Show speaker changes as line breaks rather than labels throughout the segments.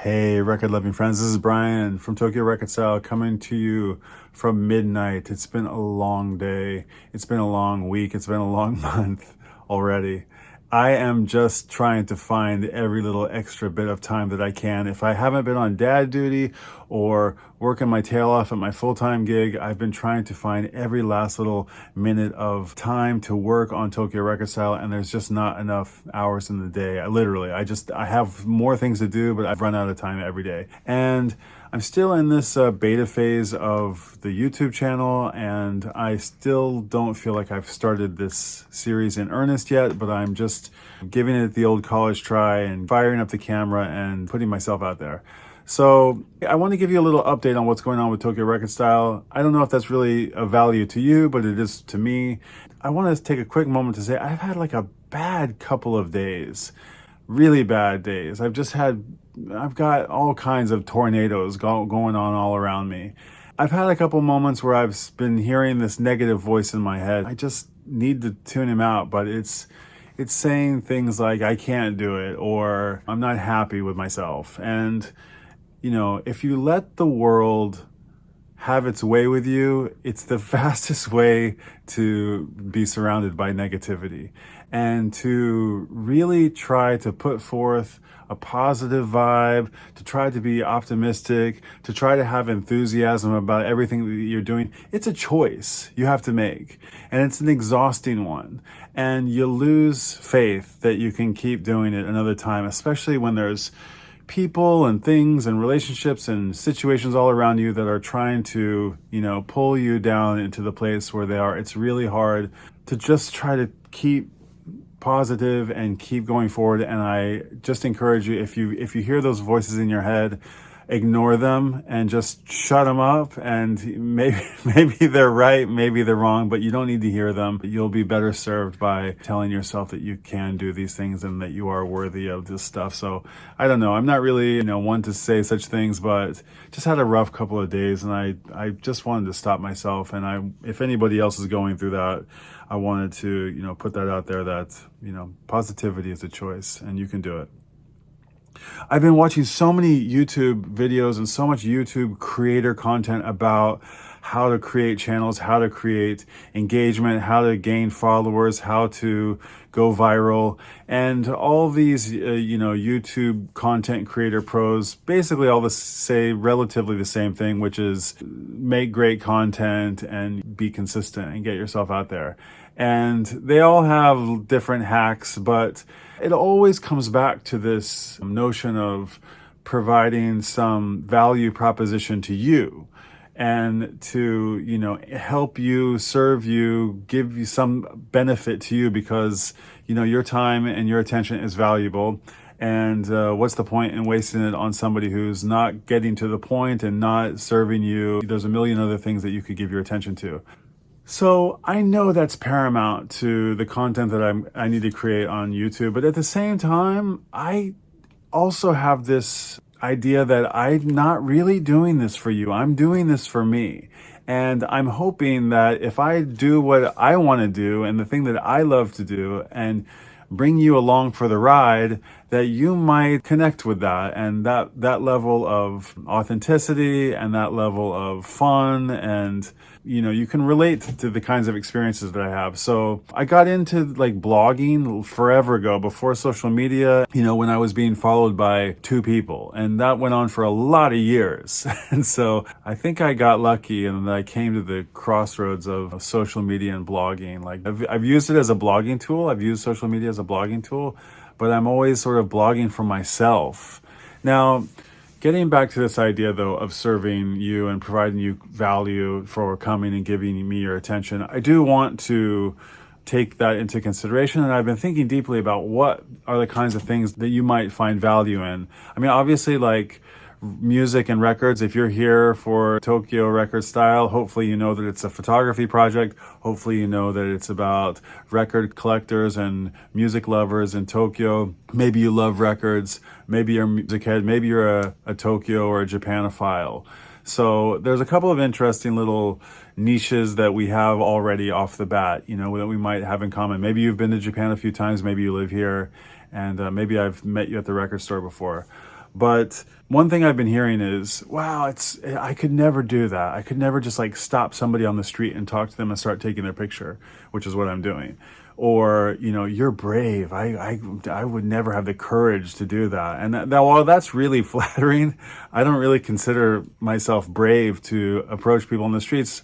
Hey, record loving friends, this is Brian from Tokyo Record Style coming to you from midnight. It's been a long day, it's been a long week, it's been a long month already. I am just trying to find every little extra bit of time that I can. If I haven't been on dad duty or working my tail off at my full-time gig, I've been trying to find every last little minute of time to work on Tokyo Record Style, and there's just not enough hours in the day. I have more things to do, but I've run out of time every day. And I'm still in this beta phase of the YouTube channel, and I still don't feel like I've started this series in earnest yet, but I'm just giving it the old college try and firing up the camera and putting myself out there. So I want to give you a little update on what's going on with Tokyo Record Style. I don't know if that's really of value to you, but it is to me. I want to take a quick moment to say I've had like a bad couple of days, really bad days. I've got all kinds of tornadoes going on all around me. I've had a couple moments where I've been hearing this negative voice in my head. I just need to tune him out, but it's saying things like I can't do it or I'm not happy with myself. And you know, if you let the world have its way with you, it's the fastest way to be surrounded by negativity. And to really try to put forth a positive vibe, to try to be optimistic, to try to have enthusiasm about everything that you're doing, it's a choice you have to make. And it's an exhausting one. And you lose faith that you can keep doing it another time, especially when there's people and things and relationships and situations all around you that are trying to, pull you down into the place where they are. It's really hard to just try to keep positive and keep going forward. And I just encourage you, if you hear those voices in your head, ignore them and just shut them up. And maybe they're right, maybe they're wrong, but you don't need to hear them. You'll be better served by telling yourself that you can do these things and that you are worthy of this stuff. So I don't know. I'm not really, one to say such things, but just had a rough couple of days, and I just wanted to stop myself. And if anybody else is going through that, I wanted to, put that out there that, positivity is a choice and you can do it. I've been watching so many YouTube videos and so much YouTube creator content about how to create channels, how to create engagement, how to gain followers, how to go viral. And all these, YouTube content creator pros basically all say relatively the same thing, which is make great content and be consistent and get yourself out there. And they all have different hacks, but it always comes back to this notion of providing some value proposition to you and to, help you, serve you, give you some benefit to you because, your time and your attention is valuable. And what's the point in wasting it on somebody who's not getting to the point and not serving you? There's a million other things that you could give your attention to. So I know that's paramount to the content that I need to create on YouTube, but at the same time, I also have this idea that I'm not really doing this for you. I'm doing this for me. And I'm hoping that if I do what I want to do and the thing that I love to do and bring you along for the ride, that you might connect with that and that level of authenticity and that level of fun, and you can relate to the kinds of experiences that I have. So I got into blogging forever ago, before social media, when I was being followed by 2 people, and that went on for a lot of years. And so I think I got lucky and I came to the crossroads of social media and blogging. I've used it as a blogging tool. I've used social media as a blogging tool, but I'm always sort of blogging for myself. Now, getting back to this idea, though, of serving you and providing you value for coming and giving me your attention, I do want to take that into consideration. And I've been thinking deeply about what are the kinds of things that you might find value in. I mean, obviously, music and records. If you're here for Tokyo Record Style, hopefully you know that it's a photography project. Hopefully you know that it's about record collectors and music lovers in Tokyo. Maybe you love records. Maybe you're a music head. Maybe you're a Tokyo or a Japanophile. So there's a couple of interesting little niches that we have already off the bat, that we might have in common. Maybe you've been to Japan a few times. Maybe you live here, and maybe I've met you at the record store before. But one thing I've been hearing is, wow, I could never do that. I could never just like stop somebody on the street and talk to them and start taking their picture, which is what I'm doing. Or, you're brave. I would never have the courage to do that. And while that's really flattering, I don't really consider myself brave to approach people on the streets.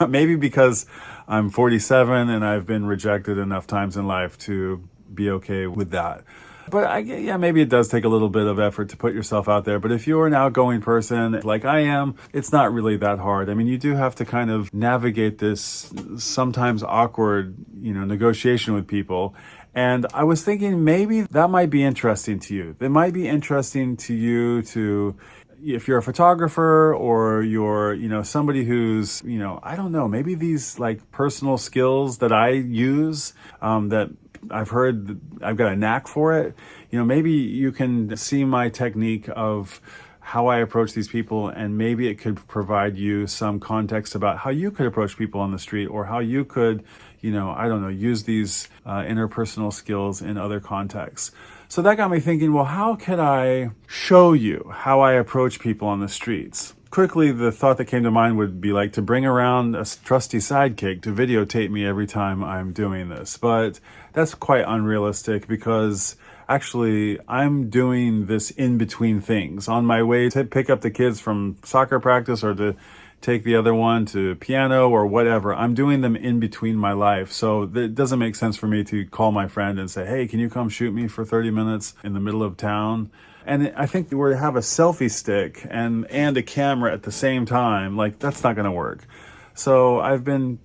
Maybe because I'm 47 and I've been rejected enough times in life to be okay with that. But yeah, maybe it does take a little bit of effort to put yourself out there. But if you're an outgoing person like I am, it's not really that hard. I mean, you do have to kind of navigate this sometimes awkward, negotiation with people. And I was thinking maybe that might be interesting to you. It might be interesting to you if you're a photographer or you're, somebody who's, I don't know, maybe these like personal skills that I use, that I've heard I've got a knack for it. Maybe you can see my technique of how I approach these people, and maybe it could provide you some context about how you could approach people on the street, or how you could, I don't know, use these interpersonal skills in other contexts. So that got me thinking, well, how could I show you how I approach people on the streets? Quickly, the thought that came to mind would be like to bring around a trusty sidekick to videotape me every time I'm doing this. But that's quite unrealistic, because actually I'm doing this in between things. On my way to pick up the kids from soccer practice, or to take the other one to piano or whatever, I'm doing them in between my life. So it doesn't make sense for me to call my friend and say, hey, can you come shoot me for 30 minutes in the middle of town? And I think we're to have a selfie stick and a camera at the same time, like that's not going to work. So I've been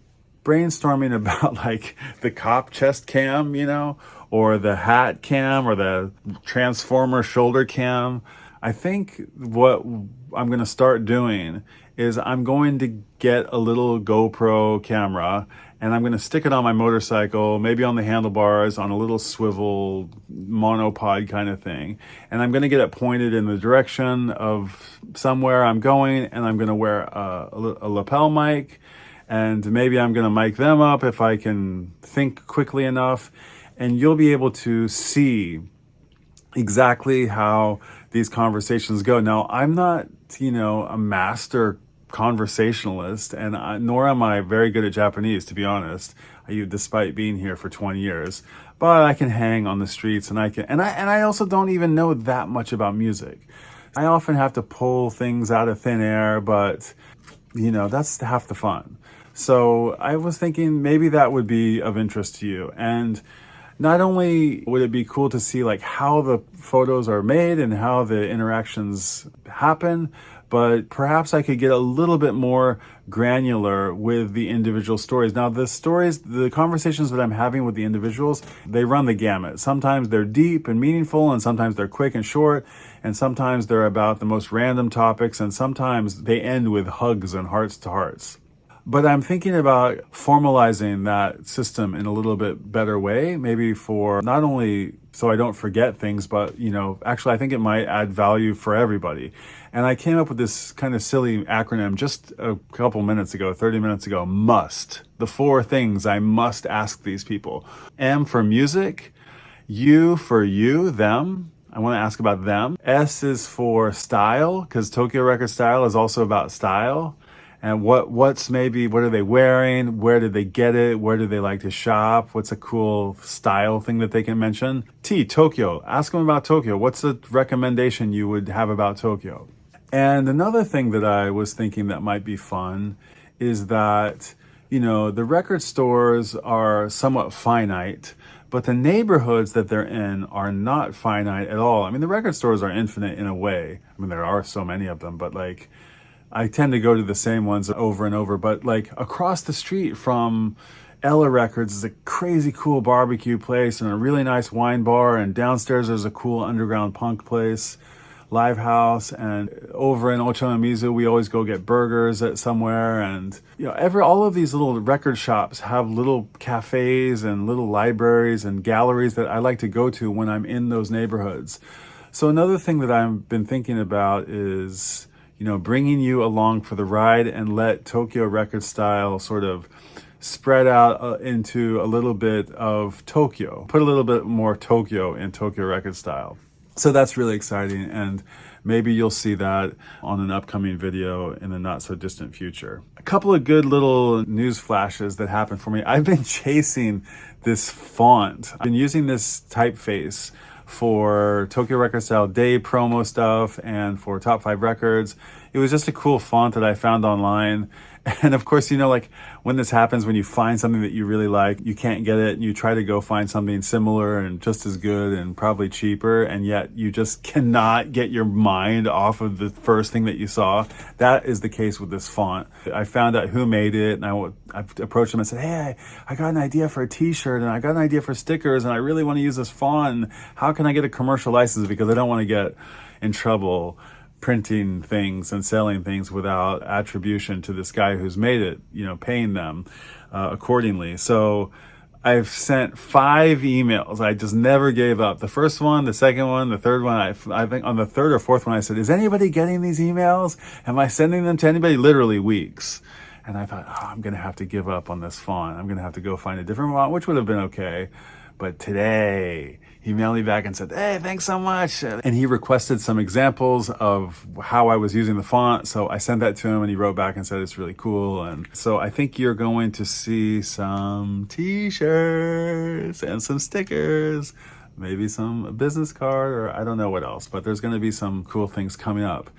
brainstorming about like the cop chest cam, or the hat cam, or the transformer shoulder cam. I think what I'm going to start doing is I'm going to get a little GoPro camera, and I'm going to stick it on my motorcycle, maybe on the handlebars, on a little swivel monopod kind of thing. And I'm going to get it pointed in the direction of somewhere I'm going, and I'm going to wear a lapel mic, and maybe I'm going to mic them up if I can think quickly enough. And you'll be able to see exactly how these conversations go. Now, I'm not, a master conversationalist, and nor am I very good at Japanese, to be honest, despite being here for 20 years. But I can hang on the streets, and I also don't even know that much about music. I often have to pull things out of thin air, but that's half the fun. So I was thinking maybe that would be of interest to you. And not only would it be cool to see like how the photos are made and how the interactions happen, but perhaps I could get a little bit more granular with the individual stories. Now, the conversations that I'm having with the individuals, they run the gamut. Sometimes they're deep and meaningful, and sometimes they're quick and short, and sometimes they're about the most random topics, and sometimes they end with hugs and hearts to hearts. But I'm thinking about formalizing that system in a little bit better way, maybe for not only so I don't forget things, but, actually I think it might add value for everybody. And I came up with this kind of silly acronym just a couple minutes ago, 30 minutes ago, MUST. The 4 things I must ask these people. M for music, U for you, them. I want to ask about them. S is for style, because Tokyo Record Style is also about style. And what are they wearing? Where did they get it? Where do they like to shop? What's a cool style thing that they can mention? T, Tokyo. Ask them about Tokyo. What's a recommendation you would have about Tokyo? And another thing that I was thinking that might be fun is that, the record stores are somewhat finite, but the neighborhoods that they're in are not finite at all. I mean, the record stores are infinite in a way. I mean, there are so many of them, but like, I tend to go to the same ones over and over, but like across the street from Ella Records is a crazy cool barbecue place and a really nice wine bar, and downstairs there's a cool underground punk place, live house, and over in Ochanomizu we always go get burgers at somewhere. And all of these little record shops have little cafes and little libraries and galleries that I like to go to when I'm in those neighborhoods. So another thing that I've been thinking about is bringing you along for the ride, and let Tokyo Record Style sort of spread out into a little bit of Tokyo. Put a little bit more Tokyo in Tokyo Record Style. So that's really exciting, and maybe you'll see that on an upcoming video in the not so distant future. A couple of good little news flashes that happened for me. I've been chasing this font. I've been using this typeface for Tokyo Record Style Day promo stuff and for Top 5 Records. It was just a cool font that I found online. And of course, you know, like when this happens, when you find something that you really like, you can't get it, and you try to go find something similar and just as good and probably cheaper, and yet you just cannot get your mind off of the first thing that you saw. That is the case with this font. I found out who made it, and I approached them and said, hey, I got an idea for a t-shirt, and I got an idea for stickers, and I really want to use this font. How can I get a commercial license? Because I don't want to get in trouble printing things and selling things without attribution to this guy who's made it, you know, paying them accordingly. So I've sent 5 emails. I just never gave up. The first one, the second one, the third one. I think on the third or fourth one, I said, is anybody getting these emails? Am I sending them to anybody? Literally weeks. And I thought, oh, I'm going to have to give up on this font. I'm going to have to go find a different font, which would have been okay. But today, he emailed me back and said, hey, thanks so much. And he requested some examples of how I was using the font. So I sent that to him, and he wrote back and said it's really cool. And so I think you're going to see some t-shirts and some stickers, maybe some business card, or I don't know what else, but there's going to be some cool things coming up.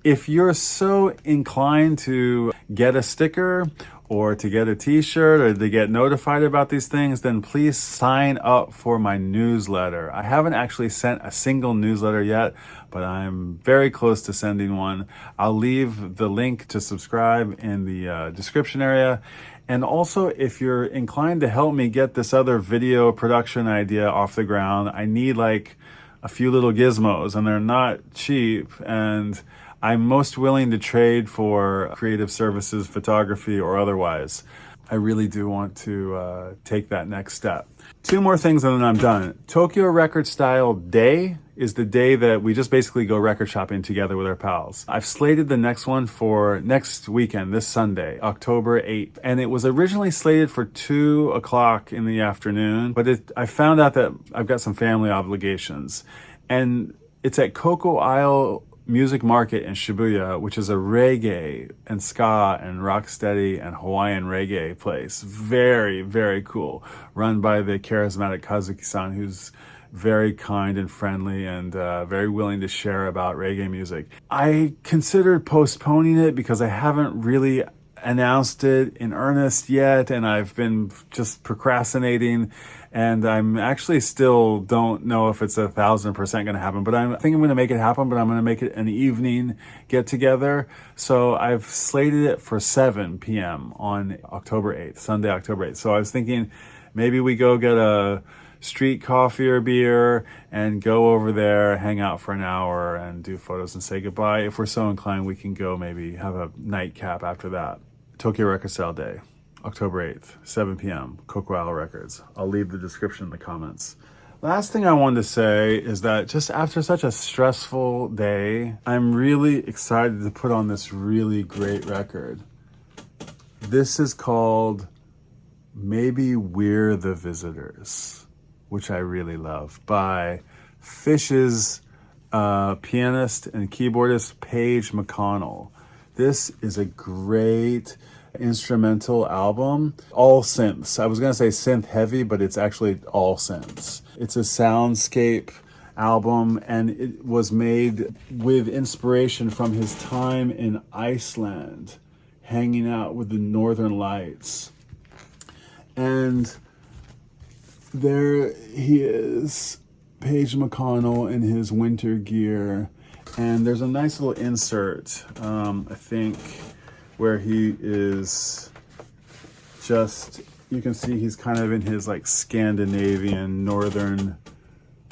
If you're so inclined to get a sticker or to get a t-shirt or to get notified about these things, then please sign up for my newsletter. I haven't actually sent a single newsletter yet, but I'm very close to sending one. I'll leave the link to subscribe in the description area. And also, if you're inclined to help me get this other video production idea off the ground, I need like a few little gizmos, and they're not cheap, and I'm most willing to trade for creative services, photography, or otherwise. I really do want to take that next step. 2 more things and then I'm done. Tokyo Record Style Day is the day that we just basically go record shopping together with our pals. I've slated the next one for next weekend, this Sunday, October 8th. And it was originally slated for 2 o'clock in the afternoon, but I found out that I've got some family obligations. And it's at Coco Isle Music Market in Shibuya, which is a reggae and ska and rocksteady and Hawaiian reggae place. Very, very cool. Run by the charismatic Kazuki-san, who's very kind and friendly and very willing to share about reggae music. I considered postponing it because I haven't really announced it in earnest yet, and I've been just procrastinating, and I'm actually still don't know if it's 1,000% going to happen, but I think I'm going to make it happen, but I'm going to make it an evening get together. So I've slated it for 7 p.m. on October 8th, Sunday, October 8th. So I was thinking maybe we go get a street coffee or beer and go over there, hang out for an hour and do photos and say goodbye. If we're so inclined, we can go maybe have a nightcap after that. Tokyo Record Style Day, October 8th, 7 p.m., Coco Isle Records. I'll leave the description in the comments. Last thing I wanted to say is that just after such a stressful day, I'm really excited to put on this really great record. This is called Maybe We're the Visitors, which I really love, by Fish's pianist and keyboardist Paige McConnell. This is a great instrumental album, all synths. I was going to say synth heavy, but it's actually all synths. It's a soundscape album, and it was made with inspiration from his time in Iceland, hanging out with the Northern Lights. And there he is, Paige McConnell in his winter gear. And there's a nice little insert, I think, where he is just, you can see he's kind of in his like Scandinavian, Northern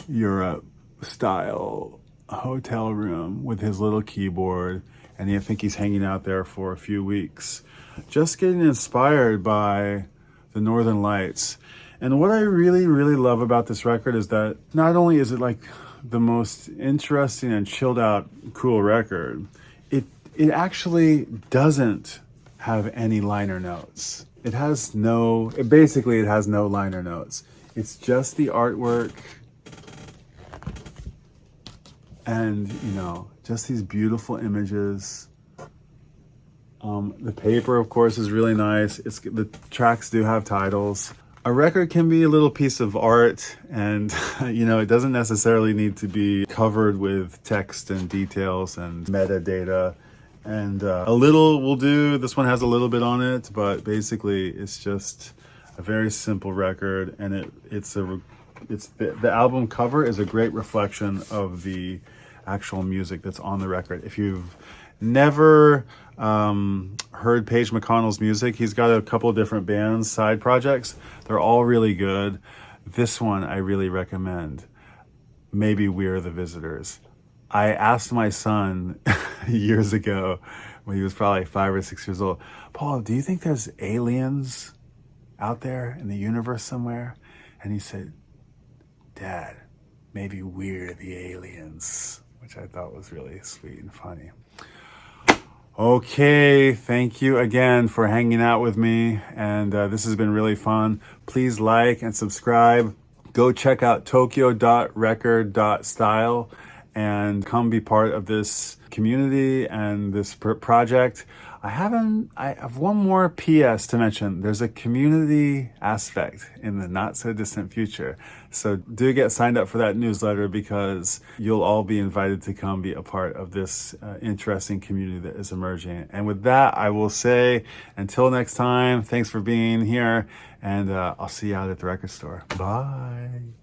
Europe style hotel room with his little keyboard. And I think he's hanging out there for a few weeks, just getting inspired by the Northern Lights. And what I really, really love about this record is that not only is it like the most interesting and chilled out cool record, it actually doesn't have any liner notes. It has no liner notes. It's just the artwork And, just these beautiful images. The paper, of course, is really nice. The tracks do have titles. A record can be a little piece of art, and it doesn't necessarily need to be covered with text and details and metadata. And a little will do. This one has a little bit on it, but basically it's just a very simple record, and the album cover is a great reflection of the actual music that's on the record. If you've never heard Page McConnell's music, he's got a couple of different bands, side projects. They're all really good. This one I really recommend. Maybe We're the Visitors. I asked my son years ago when he was probably 5 or 6 years old, Paul, do you think there's aliens out there in the universe somewhere? And he said, Dad, maybe we're the aliens, which I thought was really sweet and funny. Okay, thank you again for hanging out with me, and this has been really fun. Please like and subscribe. Go check out tokyo.record.style and come be part of this community and this project. I have one more PS to mention. There's a community aspect in the not so distant future. So do get signed up for that newsletter, because you'll all be invited to come be a part of this interesting community that is emerging. And with that, I will say until next time, thanks for being here, and I'll see you out at the record store. Bye.